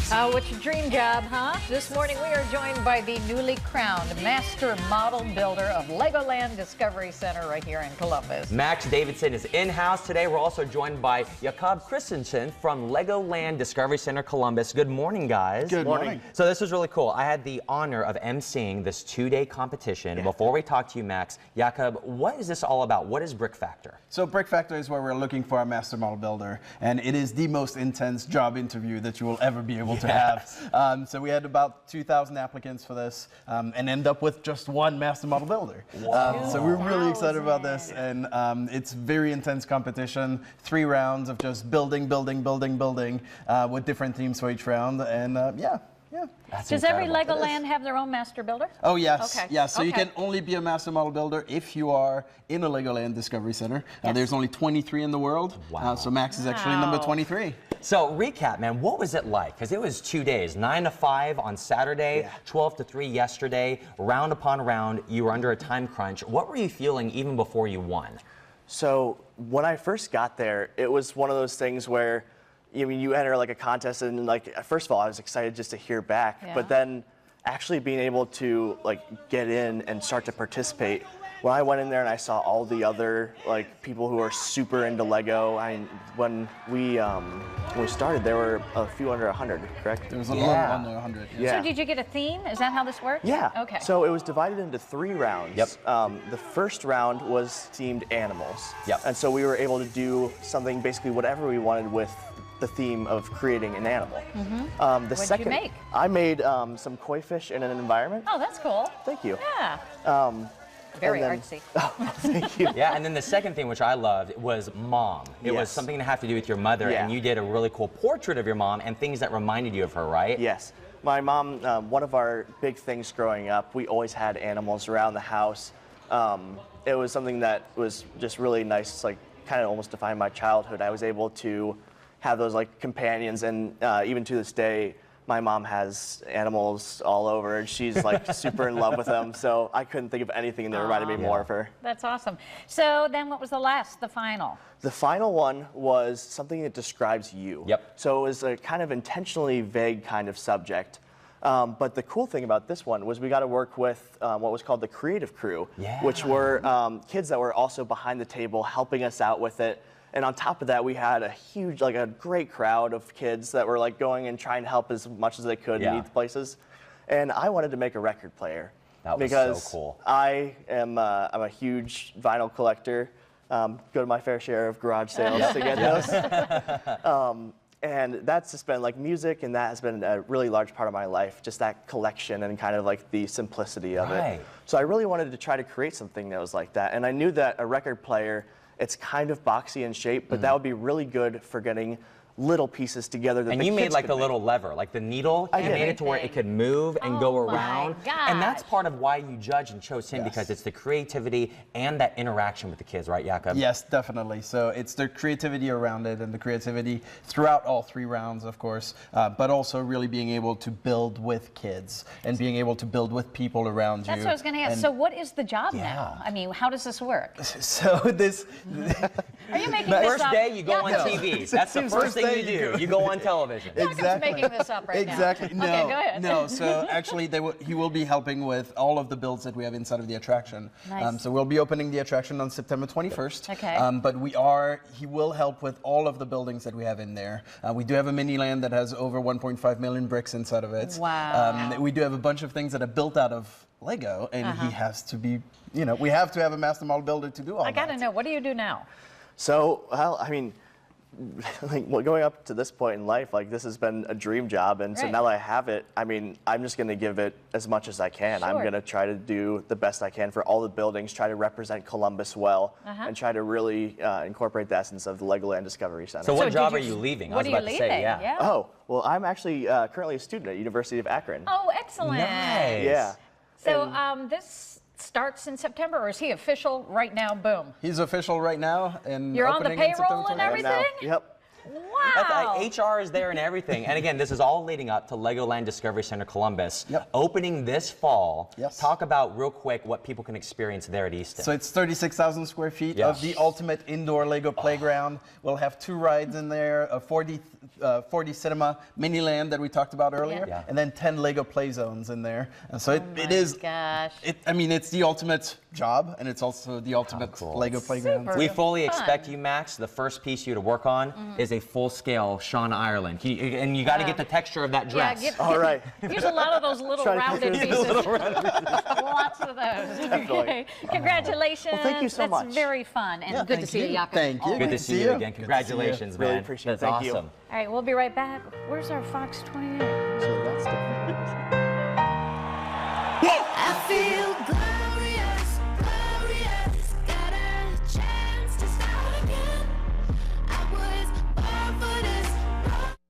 What's your dream job, huh? This morning we are joined by the newly crowned Master Model Builder of Legoland Discovery Center right here in Columbus. Max Davidson is in-house today. We're also joined by Jakob Christensen from Legoland Discovery Center Columbus. Good morning, guys. Good morning. So this was really cool. I had the honor of emceeing this two-day competition. Before we talk to you, Max, Jakob, what is this all about? What is Brick Factor? So Brick Factor is where we're looking for a Master Model Builder, and it is the most intense job interview that you will ever be able to have. So we had about 2,000 applicants for this and end up with just one Master Model Builder. So we're really excited about this, and it's very intense competition. 3 rounds of just building with different teams for each round, and yeah. Does every Legoland have their own master builder? Oh, yes. Okay. Yeah, so you can only be a Master Model Builder if you are in a Legoland Discovery Center. There's only 23 in the world, so Max is actually number 23. So recap, man, what was it like? Because it was 2 days, 9 to 5 on Saturday, 12 to 3 yesterday, round upon round. You were under a time crunch. What were you feeling even before you won? So when I first got there, it was one of those things where you enter like a contest, and like first of all I was excited just to hear back, but then actually being able to like get in and start to participate. When I went in there and I saw all the other like people who are super into Lego, when we started there were a few under 100, correct? There was a little under 100. So did you get a theme? Is that how this works? Yeah. Okay. So it was divided into 3 rounds. Yep. The first round was themed animals. Yep. And so we were able to do something, basically whatever we wanted with the theme of creating an animal. What did you make? I made some koi fish in an environment. Oh, that's cool. Thank you. Yeah. Very artsy. Thank you. Yeah, and then the second thing, which I loved, was mom. It was something to have to do with your mother, and you did a really cool portrait of your mom and things that reminded you of her, right? Yes. My mom, one of our big things growing up, we always had animals around the house. It was something that was just really nice, like kind of almost defined my childhood. I was able to have those like companions, and even to this day, my mom has animals all over, and she's like super in love with them. So I couldn't think of anything that reminded me more of her. That's awesome. So then what was the final? The final one was something that describes you. Yep. So it was a kind of intentionally vague kind of subject. But the cool thing about this one was we got to work with what was called the creative crew, which were kids that were also behind the table helping us out with it. And on top of that, we had a huge, like a great crowd of kids that were like going and trying to help as much as they could in these places. And I wanted to make a record player. That was because so cool. I'm a huge vinyl collector. Go to my fair share of garage sales to get those. And that's just been like music, and that has been a really large part of my life, just that collection and kind of like the simplicity of it. So I really wanted to try to create something that was like that. And I knew that a record player, it's kind of boxy in shape, but that would be really good for getting little pieces together that and you made like the little lever, like the needle, you made it to where it could move and go around. And that's part of why you judged and chose him, because it's the creativity and that interaction with the kids, right, Jakob? Yes, definitely. So it's the creativity around it and the creativity throughout all 3 rounds, of course, but also really being able to build with kids and being able to build with people around you. That's what I was going to ask. So what is the job now? I mean, how does this work? So this... Are you making this up? First day, you go on TV. That's the first thing you do. You go on television. Exactly. Making this up right now. Exactly. No, okay, go ahead. No, so actually he will be helping with all of the builds that we have inside of the attraction. Nice. So we'll be opening the attraction on September 21st. Okay. But he will help with all of the buildings that we have in there. We do have a mini land that has over 1.5 million bricks inside of it. Wow. We do have a bunch of things that are built out of Lego, and he has to be, we have to have a Master Model Builder to do all that. I got to know, what do you do now? So, well, I mean, like going up to this point in life, like this has been a dream job, and so now that I have it, I mean, I'm just going to give it as much as I can. I'm going to try to do the best I can for all the buildings, try to represent Columbus well, and try to really incorporate the essence of the Legoland Discovery Center. So what job are you leaving? What are you leaving? Oh, well, I'm actually currently a student at University of Akron. Oh, excellent. Nice. Yeah. So this starts in September, or is he official right now? Boom. He's official right now, and you're on the payroll and everything. Yep. Wow. HR is there and everything. And again, this is all leading up to Legoland Discovery Center Columbus, opening this fall. Yes. Talk about real quick what people can experience there at Easton. So it's 36,000 square feet of the ultimate indoor Lego playground. We'll have 2 rides in there, a 4D cinema mini land that we talked about earlier, and then 10 Lego play zones in there. And so it is. Gosh. I mean, it's the ultimate job, and it's also the ultimate Lego playground. Super. We fully expect you, Max. The first piece you to work on is a full-scale Sean Ireland. And you got to get the texture of that dress. Yeah, All right. Use a lot of those little Try to rounded picture pieces. this. Lots of those. Okay. Congratulations. Well, thank you so much. That's very fun and good to see you, Jakob. Thank you. Good to see you again. Congratulations, man. Really appreciate it. That's Thank you. awesome. All right, we'll be right back. Where's our Fox 28? So that's different. I feel good.